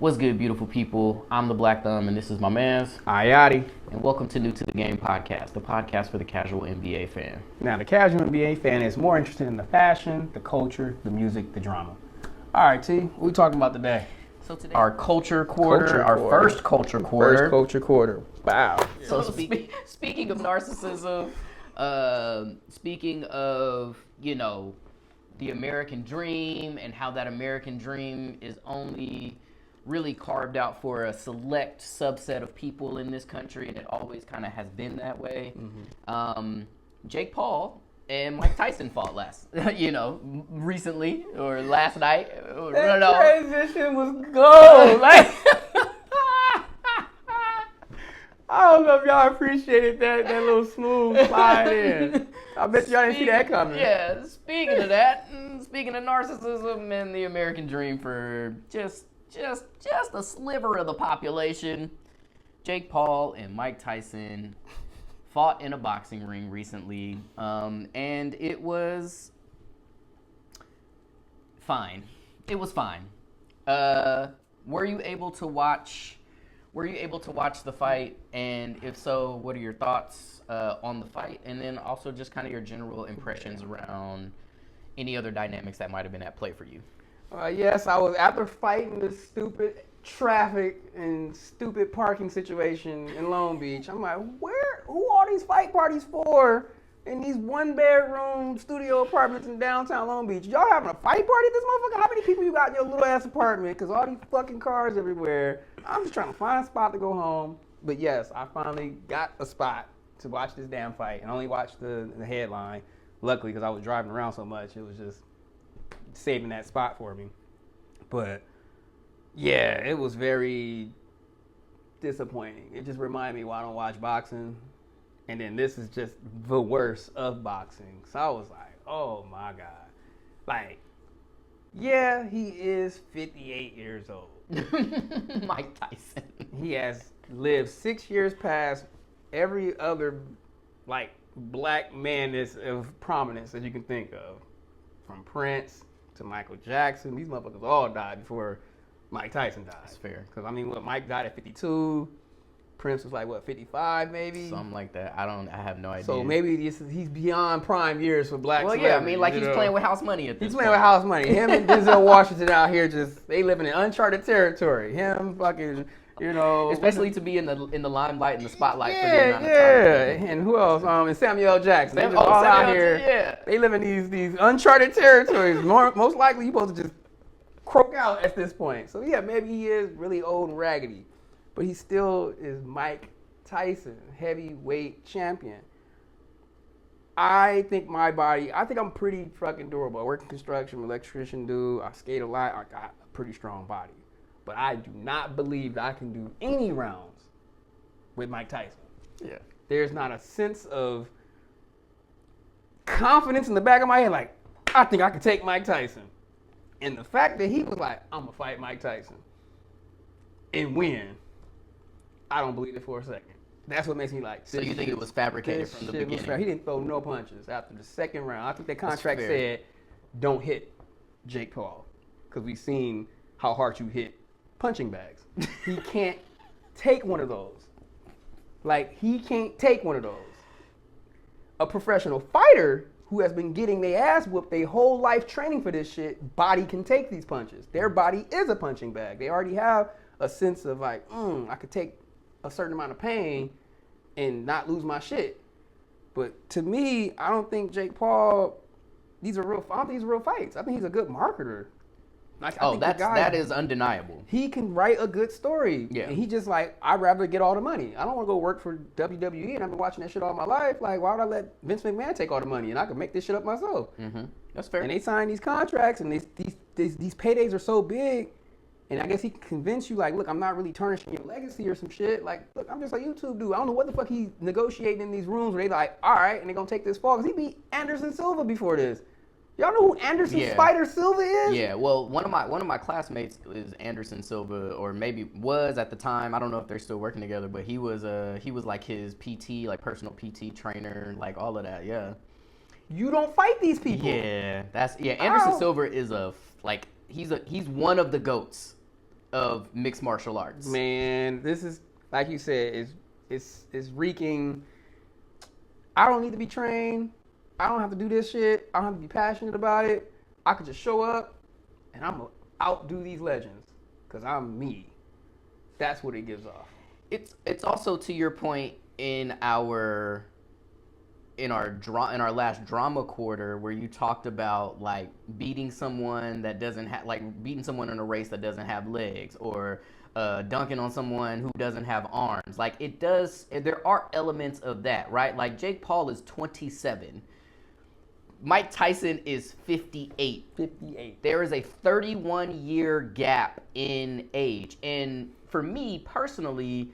What's good, beautiful people? I'm the Black Thumb, and this is my man's Ayati. And welcome to New to the Game podcast, the podcast for the casual NBA fan. Now, the casual NBA fan is more interested in the fashion, the culture, the music, the drama. All right, T, what we talking about today? So today, our culture quarter, our first culture quarter. First culture quarter. Wow. So speaking of narcissism, speaking of, the American dream and how that American dream is only really carved out for a select subset of people in this country, and it always kind of has been that way. Mm-hmm. Jake Paul and Mike Tyson fought recently or last night. Transition was gold. I don't know if y'all appreciated that little smooth slide in. I bet y'all didn't see that coming. Yeah, speaking of that, speaking of narcissism and the American dream for just a sliver of the population, Jake Paul and Mike Tyson fought in a boxing ring recently, and it was fine. It was fine. Were you able to watch the fight? And if so, what are your thoughts on the fight? And then also just kind of your general impressions around any other dynamics that might have been at play for you. Yes, I was after fighting this stupid traffic and stupid parking situation in Long Beach. I'm like, who are these fight parties for in these one-bedroom studio apartments in downtown Long Beach? Y'all having a fight party at this motherfucker? How many people you got in your little-ass apartment? Because all these fucking cars everywhere. I'm just trying to find a spot to go home. But yes, I finally got a spot to watch this damn fight and only watched the headline. Luckily, because I was driving around so much, it was just saving that spot for me. But yeah, it was very disappointing. It just reminded me why I don't watch boxing. And then this is just the worst of boxing. So I was like, oh my God. Like, yeah, he is 58 years old. Mike Tyson. He has lived 6 years past every other, black man of prominence that you can think of. From Prince to Michael Jackson. These motherfuckers all died before Mike Tyson died. That's fair. Because, Mike died at 52. Prince was 55 maybe? Something like that. I have no idea. So maybe he's beyond prime years for black celebrities. Yeah, he's playing with house money at this point. He's playing with house money. Him and Denzel Washington out here they living in uncharted territory. Him fucking, Especially to be in the limelight and the spotlight for the amount of time. Yeah, and who else? And Samuel L. Jackson. They just all out here. Yeah. They live in these uncharted territories. Most likely, you're supposed to just croak out at this point. So yeah, maybe he is really old and raggedy, but he still is Mike Tyson, heavyweight champion. I think I'm pretty fucking durable. I work in construction, electrician dude. I skate a lot. I got a pretty strong body. But I do not believe that I can do any rounds with Mike Tyson. Yeah. There's not a sense of confidence in the back of my head, I think I could take Mike Tyson. And the fact that he was like, I'm going to fight Mike Tyson and win, I don't believe it for a second. That's what makes me like. So you think it was fabricated from the beginning? He didn't throw no punches after the second round. I think the contract said, don't hit Jake Paul. Because we've seen how hard you hit punching bags. He can't take one of those. He can't take one of those. A professional fighter who has been getting their ass whooped their whole life training for this shit, body can take these punches. Their body is a punching bag. They already have a sense of I could take a certain amount of pain and not lose my shit. But to me, I don't think Jake Paul, I don't think these are real fights. I think he's a good marketer. That is undeniable. He can write a good story. Yeah. And he just I'd rather get all the money. I don't want to go work for WWE, and I've been watching that shit all my life. Why would I let Vince McMahon take all the money and I can make this shit up myself? Mm-hmm. That's fair. And they sign these contracts, and these paydays are so big, and I guess he can convince you, look, I'm not really tarnishing your legacy or some shit. Look, I'm just a YouTube dude. I don't know what the fuck he's negotiating in these rooms where they all right, and they're going to take this fall. Because he beat Anderson Silva before this. Y'all know who Anderson Spider Silva is? Yeah, well, one of my classmates is Anderson Silva, or maybe was at the time. I don't know if they're still working together, but he was his PT, personal PT trainer, all of that. Yeah. You don't fight these people. Yeah, Anderson Silva is he's one of the GOATs. of mixed martial arts. Man, this is like you said, it's reeking. I don't need to be trained. I don't have to do this shit. I don't have to be passionate about it. I could just show up and I'm gonna outdo these legends because I'm me. That's what it gives off. It's also to your point in our last drama quarter where you talked about like beating someone that doesn't have beating someone in a race that doesn't have legs, or dunking on someone who doesn't have arms. Like there are elements of that, right? Like Jake Paul is 27. Mike Tyson is 58. 58. There is a 31-year gap in age. And for me personally,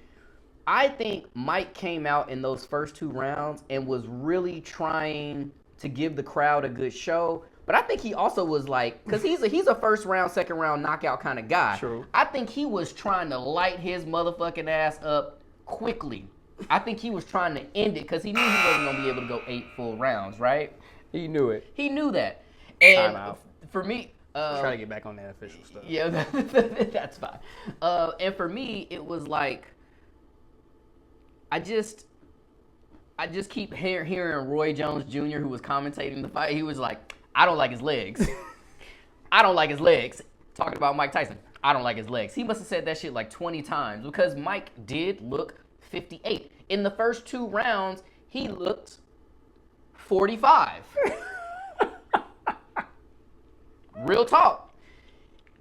I think Mike came out in those first 2 rounds and was really trying to give the crowd a good show. But I think he also was like, because he's a first round, second round knockout kind of guy. True. I think he was trying to light his motherfucking ass up quickly. I think he was trying to end it because he knew he wasn't going to be able to go 8 full rounds, right? He knew it. He knew that. And for me... try to get back on that official stuff. Yeah, that's fine. And for me, it was like... I just keep hearing Roy Jones Jr., who was commentating the fight. He was like, I don't like his legs. I don't like his legs. Talking about Mike Tyson. I don't like his legs. He must have said that shit like 20 times because Mike did look 58. In the first 2 rounds, he looked 45. Real talk.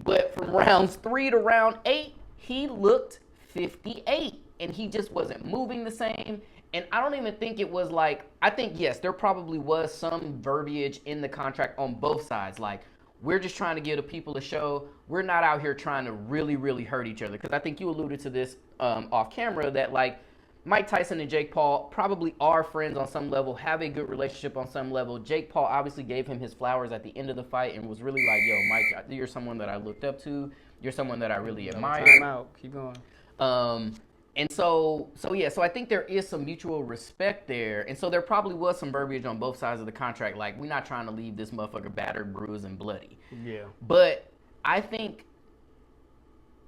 But from rounds 3 to round 8, he looked 58. And he just wasn't moving the same. And I don't even think it was like, I think, yes, there probably was some verbiage in the contract on both sides. Like, we're just trying to give the people a show. We're not out here trying to really, really hurt each other. Because I think you alluded to this off camera that, like, Mike Tyson and Jake Paul probably are friends on some level, have a good relationship on some level. Jake Paul obviously gave him his flowers at the end of the fight and was really like, yo, Mike, you're someone that I looked up to. You're someone that I really admire. Time out. Keep going. And so I think there is some mutual respect there. And so there probably was some verbiage on both sides of the contract. Like, we're not trying to leave this motherfucker battered, bruised, and bloody. Yeah. But I think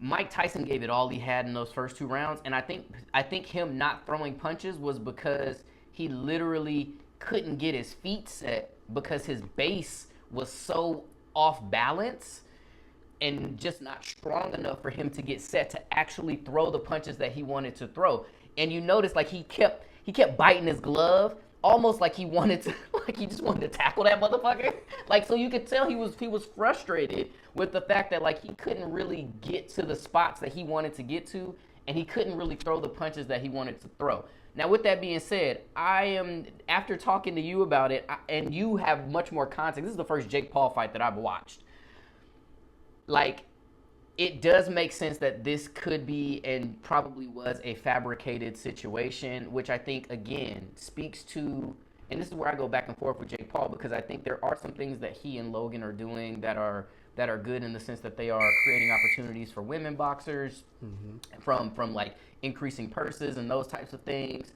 Mike Tyson gave it all he had in those first 2 rounds. And I think him not throwing punches was because he literally couldn't get his feet set because his base was so off balance and just not strong enough for him to get set to actually throw the punches that he wanted to throw. And you notice, like, he kept biting his glove, almost like he wanted to, like he just wanted to tackle that motherfucker. Like, so you could tell he was frustrated with the fact that, like, he couldn't really get to the spots that he wanted to get to, and he couldn't really throw the punches that he wanted to throw. Now, with that being said, after talking to you about it, and you have much more context, this is the first Jake Paul fight that I've watched. Like, it does make sense that this could be and probably was a fabricated situation, which I think, again, speaks to, and this is where I go back and forth with Jake Paul, because I think there are some things that he and Logan are doing that are good in the sense that they are creating opportunities for women boxers, from like increasing purses and those types of things.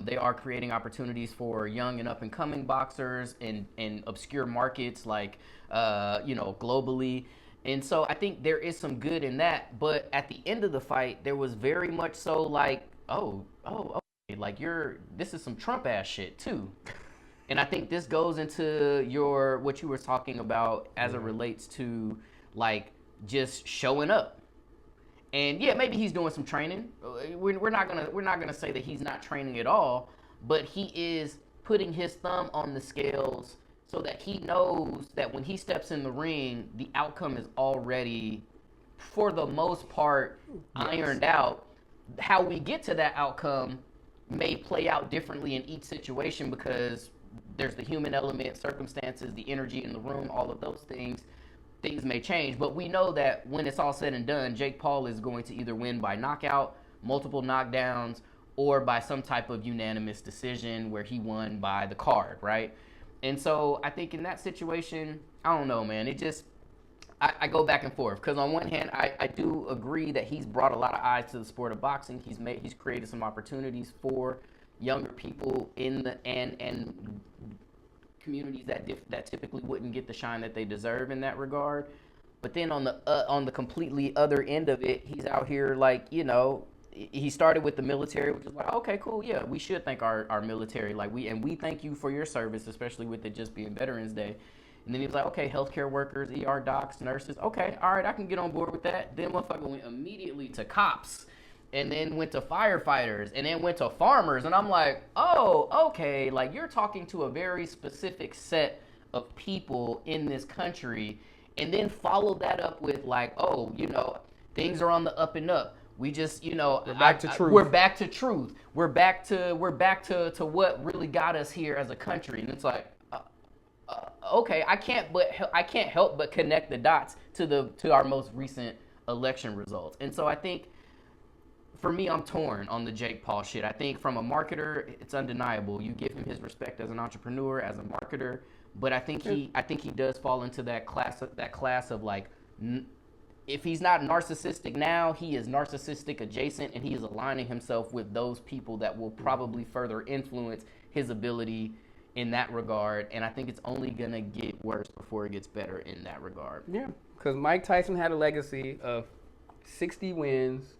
They are creating opportunities for young and up-and-coming boxers in obscure markets like, globally. And so I think there is some good in that. But at the end of the fight, there was very much so like, okay, like this is some Trump-ass shit too. And I think this goes into what you were talking about as it relates to like just showing up. And yeah, maybe he's doing some training. We're not gonna say that he's not training at all, but he is putting his thumb on the scales so that he knows that when he steps in the ring, the outcome is already, for the most part, ironed out. How we get to that outcome may play out differently in each situation because there's the human element, circumstances, the energy in the room, all of those things. Things may change, but we know that when it's all said and done, Jake Paul is going to either win by knockout, multiple knockdowns, or by some type of unanimous decision where he won by the card, right? And so I think in that situation, I don't know, man. It just, I go back and forth because on one hand, I do agree that he's brought a lot of eyes to the sport of boxing. He's created some opportunities for younger people in the and communities that typically wouldn't get the shine that they deserve in that regard. But then on the completely other end of it, he's out here like, you know, he started with the military, which is like, okay, cool, yeah, we should thank our military, like we thank you for your service, especially with it just being Veterans Day. And then he was like, okay, healthcare workers, ER docs, nurses, okay, all right, I can get on board with that. Then motherfucker went immediately to cops, and then went to firefighters, and then went to farmers, and I'm like, oh, okay, like you're talking to a very specific set of people in this country, and then follow that up with like, oh, you know, things are on the up and up. We just, you know, we're back to truth. We're back to truth. We're back to what really got us here as a country. And it's like, okay, I can't help but connect the dots to our most recent election results. And so I think, for me, I'm torn on the Jake Paul shit. I think from a marketer, it's undeniable. You give him his respect as an entrepreneur, as a marketer. But I think he does fall into that class of like, if he's not narcissistic now, he is narcissistic adjacent, and he is aligning himself with those people that will probably further influence his ability in that regard. And I think it's only gonna get worse before it gets better in that regard. Yeah, because Mike Tyson had a legacy of 60 wins.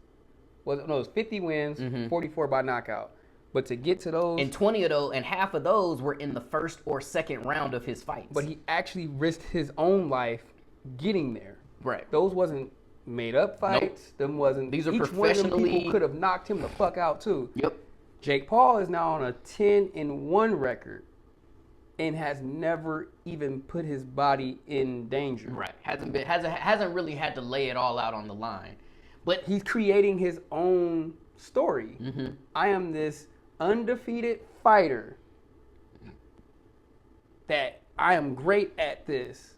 It was 50 wins, 44 by knockout. But to get to those, and 20 of those, and half of those were in the first or second round of his fights. But he actually risked his own life getting there. Right. Those wasn't made up fights. Nope. Them wasn't. These are each professionally. One of them people could have knocked him the fuck out too. Yep. Jake Paul is now on a 10-1 record, and has never even put his body in danger. Right. Hasn't really had to lay it all out on the line. But he's creating his own story. Mm-hmm. I am this undefeated fighter that I am great at this,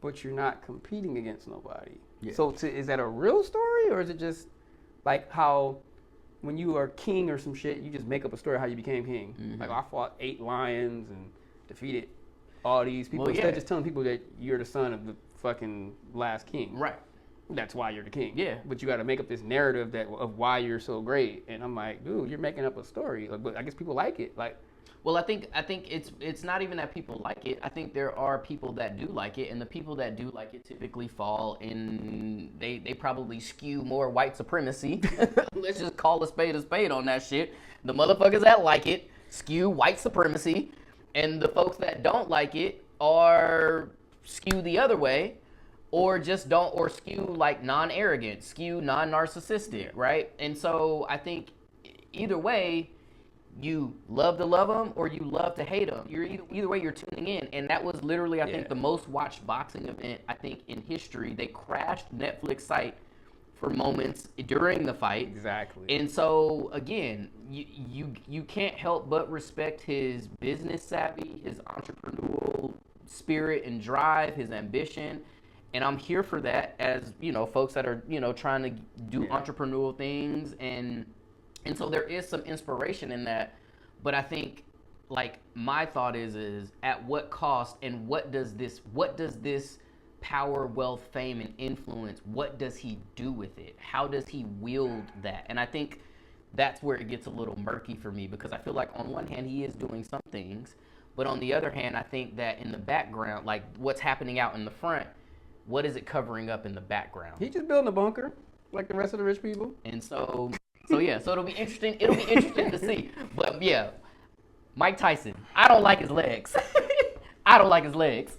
but you're not competing against nobody. Yeah. So is that a real story, or is it just like how when you are king or some shit, you just make up a story how you became king? Mm-hmm. Like, I fought 8 lions and defeated all these people. Instead of just telling people that you're the son of the fucking last king. Right. That's why you're the king. Yeah. But you got to make up this narrative of why you're so great. And I'm like, dude, you're making up a story. Like, but I guess people like it. Like, well, I think it's not even that people like it. I think there are people that do like it, and the people that do like it typically fall in. They probably skew more white supremacy. Let's just call a spade on that shit. The motherfuckers that like it skew white supremacy, and the folks that don't like it are skew the other way. Or just don't, or skew like non-arrogant, skew non-narcissistic, right? And so I think either way, you love to love them or you love to hate them. You're either way, you're tuning in. And that was literally, I think, the most watched boxing event, I think, in history. They crashed Netflix site for moments during the fight. Exactly. And so, again, you can't help but respect his business savvy, his entrepreneurial spirit and drive, his ambition. And I'm here for that, as, you know, folks that are, you know, trying to do entrepreneurial things. And so there is some inspiration in that. But I think, like, my thought is at what cost, and what does this power, wealth, fame, and influence, what does he do with it? How does he wield that? And I think that's where it gets a little murky for me, because I feel like on one hand he is doing some things, but on the other hand, I think that in the background, like what's happening out in the front, what is it covering up in the background? He's just building a bunker like the rest of the rich people. And so it'll be interesting. It'll be interesting to see. But yeah, Mike Tyson, I don't like his legs. I don't like his legs.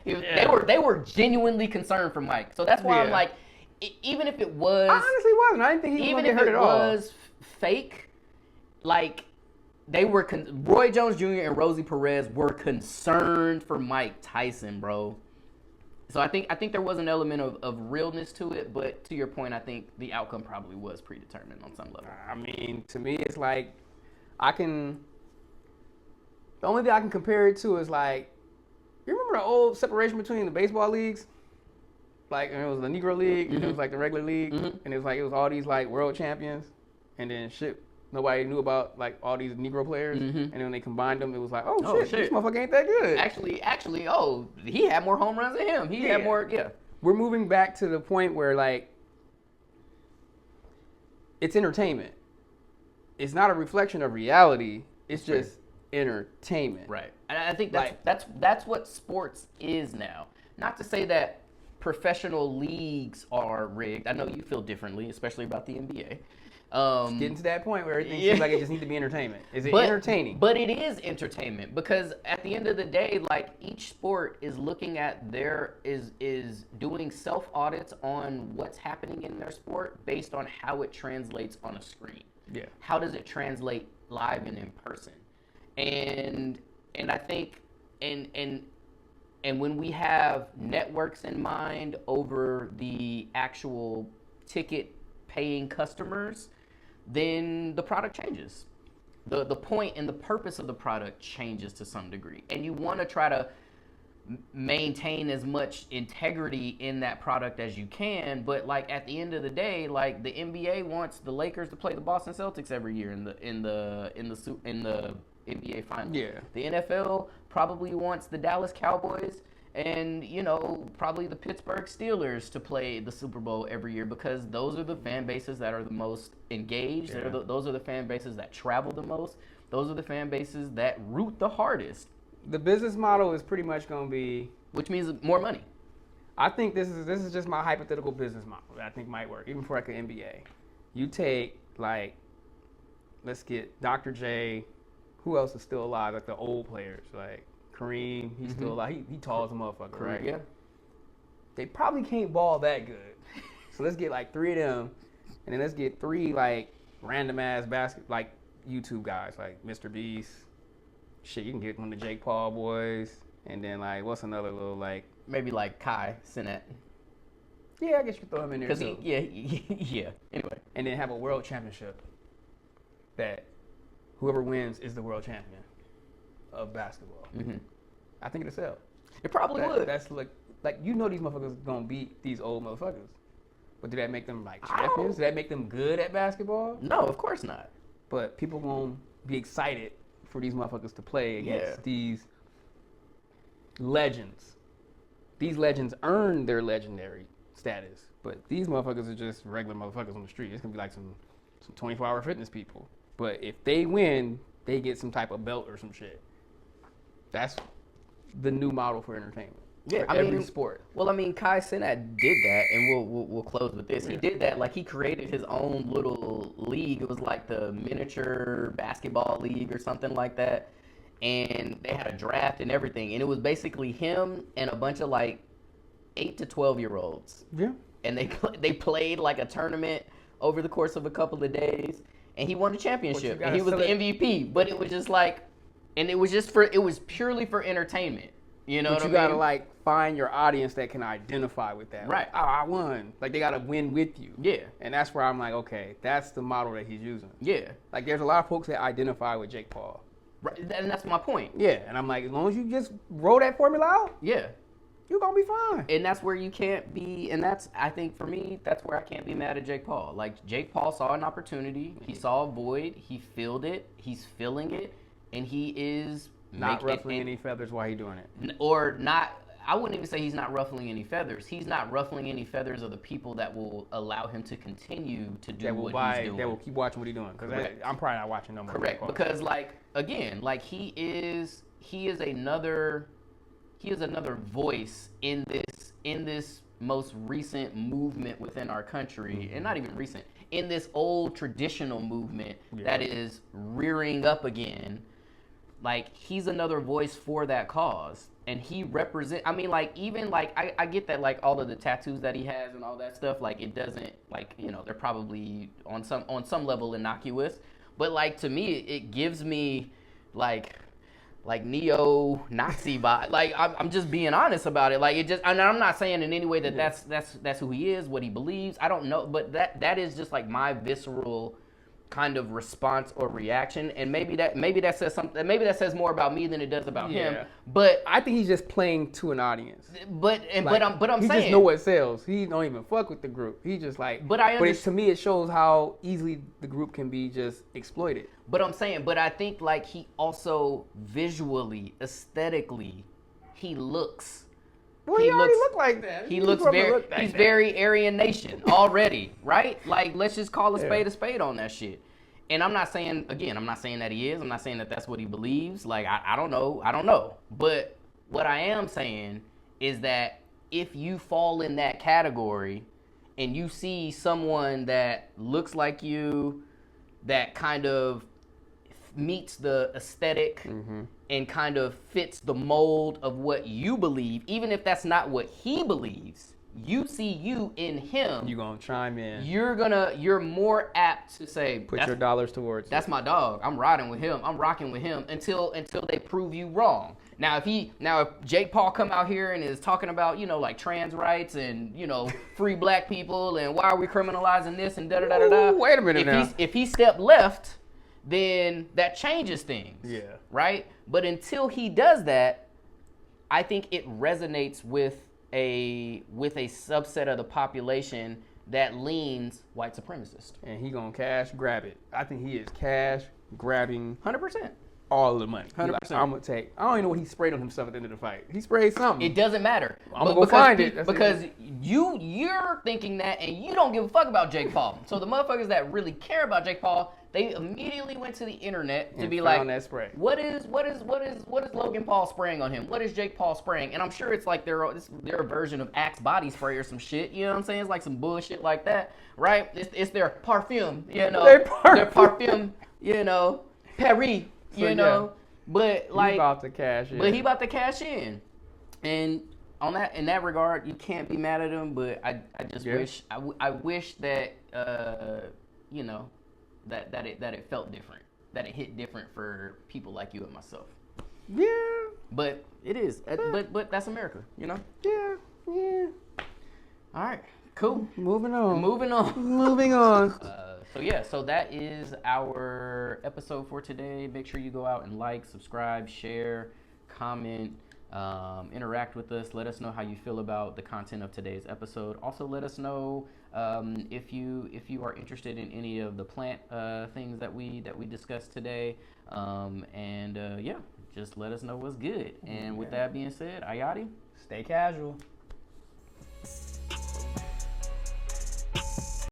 They were genuinely concerned for Mike. So that's why I'm like, even if it was, I honestly wasn't. I didn't think he was going to get hurt at all. Even if it was fake, like they were. Roy Jones Jr. and Rosie Perez were concerned for Mike Tyson, bro. So I think there was an element of realness to it, but to your point, I think the outcome probably was predetermined on some level. I mean, to me, it's like the only thing I can compare it to is like, you remember the old separation between the baseball leagues? Like, and it was the Negro League, and it was like the regular league, and it was all these like world champions, and then shit. Nobody knew about like all these Negro players, and then they combined them. It was like, oh shit, this motherfucker ain't that good. Actually, he had more home runs than him. He had more. Yeah, we're moving back to the point where like it's entertainment. It's not a reflection of reality. It's just entertainment. Right. And I think that's what sports is now. Not to say that professional leagues are rigged. I know you feel differently, especially about the NBA. Getting to that point where everything seems like it just needs to be entertainment. Is it entertaining? But it is entertainment because at the end of the day, like each sport is looking at is doing self audits on what's happening in their sport based on how it translates on a screen. Yeah. How does it translate live and in person? And I think and when we have networks in mind over the actual ticket paying customers, then the product changes. The point and the purpose of the product changes to some degree. And you want to try to maintain as much integrity in that product as you can, but like at the end of the day, like the NBA wants the Lakers to play the Boston Celtics every year in the NBA finals. Yeah. The NFL probably wants the Dallas Cowboys and, you know, probably the Pittsburgh Steelers to play the Super Bowl every year because those are the fan bases that are the most engaged. Yeah. Those are the fan bases that travel the most. Those are the fan bases that root the hardest. The business model is pretty much going to be, Which means more money. I think this is just my hypothetical business model that I think might work, even for like an NBA. You take, like, let's get Dr. J, who else is still alive, like the old players, like Kareem, he's still alive. He tall as a motherfucker, right? Yeah. They probably can't ball that good. So let's get like 3 of them, and then let's get 3 like random ass like YouTube guys, like Mr. Beast. Shit, you can get one of the Jake Paul boys, and then like what's another little like Maybe like Kai Cenat. Yeah, I guess you could throw him in there too. Yeah. Anyway. And then have a world championship that whoever wins is the world champion of basketball. Mm-hmm. I think it'll sell. It probably would. That's like you know these motherfuckers gonna beat these old motherfuckers. But do that make them like champions? Do that make them good at basketball? No, of course not. But people gonna be excited for these motherfuckers to play against these legends. These legends earn their legendary status, but these motherfuckers are just regular motherfuckers on the street. It's gonna be like some 24-hour fitness people. But if they win, they get some type of belt or some shit. That's the new model for entertainment. Yeah, for every sport. Well, I mean, Kai Cenat did that, and we'll close with this. He did that, like he created his own little league. It was like the miniature basketball league or something like that. And they had a draft and everything, and it was basically him and a bunch of like 8 to 12-year-olds. Yeah. And they played like a tournament over the course of a couple of days, and he won the championship, and he was the MVP. But it was just like, and it was purely for entertainment. You know what I mean? You gotta like find your audience that can identify with that. Right. Like, oh, I won. Like they gotta win with you. Yeah. And that's where I'm like, okay, that's the model that he's using. Yeah. Like there's a lot of folks that identify with Jake Paul. Right. And that's my point. Yeah. And I'm like, as long as you just roll that formula out, Yeah. you're gonna be fine. And that's where you can't be, and that's, I think for me, that's where I can't be mad at Jake Paul. Like, Jake Paul saw an opportunity, he saw a void, he filled it, he's filling it, and he is Not ruffling any feathers while he's doing it. Or not, I wouldn't even say he's not ruffling any feathers. He's not ruffling any feathers of the people that will allow him to continue to do what he's doing. That will keep watching what he's doing. Because I'm probably not watching no more. Correct. Because, like, again, like, he is another voice in this most recent movement within our country, and not even recent, in this old traditional movement that is rearing up again. Like, he's another voice for that cause, and he represent. I mean, like, even like I get that, like, all of the tattoos that he has and all that stuff, like, it doesn't, like, you know, they're probably on some level innocuous, but like, to me, it gives me like neo-Nazi vibe. Like, I'm just being honest about it. Like, it just, and I'm not saying in any way that that's who he is, what he believes. I don't know, but that is just like my visceral kind of response or reaction, and maybe that says something. Maybe that says more about me than it does about him. But I think he's just playing to an audience. But I'm he saying, just know what sells. He don't even fuck with the group. He just like. But to me, it shows how easily the group can be just exploited. But I'm saying, but I think like he also visually, aesthetically, he looks. Well, he already look like that. He looks very. He's very Aryan Nation already, right? Like, let's just call a spade on that shit. And I'm not saying, again, I'm not saying that he is. I'm not saying that that's what he believes. Like, I don't know. But what I am saying is that if you fall in that category and you see someone that looks like you, that kind of meets the aesthetic and kind of fits the mold of what you believe, even if that's not what he believes, you see you in him. You're gonna chime in. You're more apt to say, put your dollars towards that's my dog. I'm riding with him. I'm rocking with him until they prove you wrong. Now if Jake Paul come out here and is talking about, like trans rights and, free black people and why are we criminalizing this and da da da da da. Wait a minute now. If he stepped left, then that changes things. Yeah. Right? But until he does that, I think it resonates with a subset of the population that leans white supremacist. And he gonna cash grab it. I think he is cash grabbing 100%. all of the money. 100%. I'm gonna take. I don't even know what he sprayed on himself at the end of the fight. He sprayed something. It doesn't matter. I'm gonna go find it. Because you're thinking that, and you don't give a fuck about Jake Paul. So the motherfuckers that really care about Jake Paul, they immediately went to the internet to be like, that spray. what is Logan Paul spraying on him? What is Jake Paul spraying? And I'm sure it's like their version of Axe body spray or some shit. You know what I'm saying? It's like some bullshit like that, right? It's their perfume. Their perfume. Paris. But like, he about to cash in. But he about to cash in, and in that regard, you can't be mad at him. But I just wish I wish that that it felt different, that it hit different for people like you and myself. Yeah. But it is. But that's America, Yeah. All right. Cool. Moving on. Moving on. So that is our episode for today. Make sure you go out and like, subscribe, share, comment, interact with us. Let us know how you feel about the content of today's episode. Also, let us know if you are interested in any of the plant things that we discussed today. Just let us know what's good. And with that being said, Ayati, stay casual.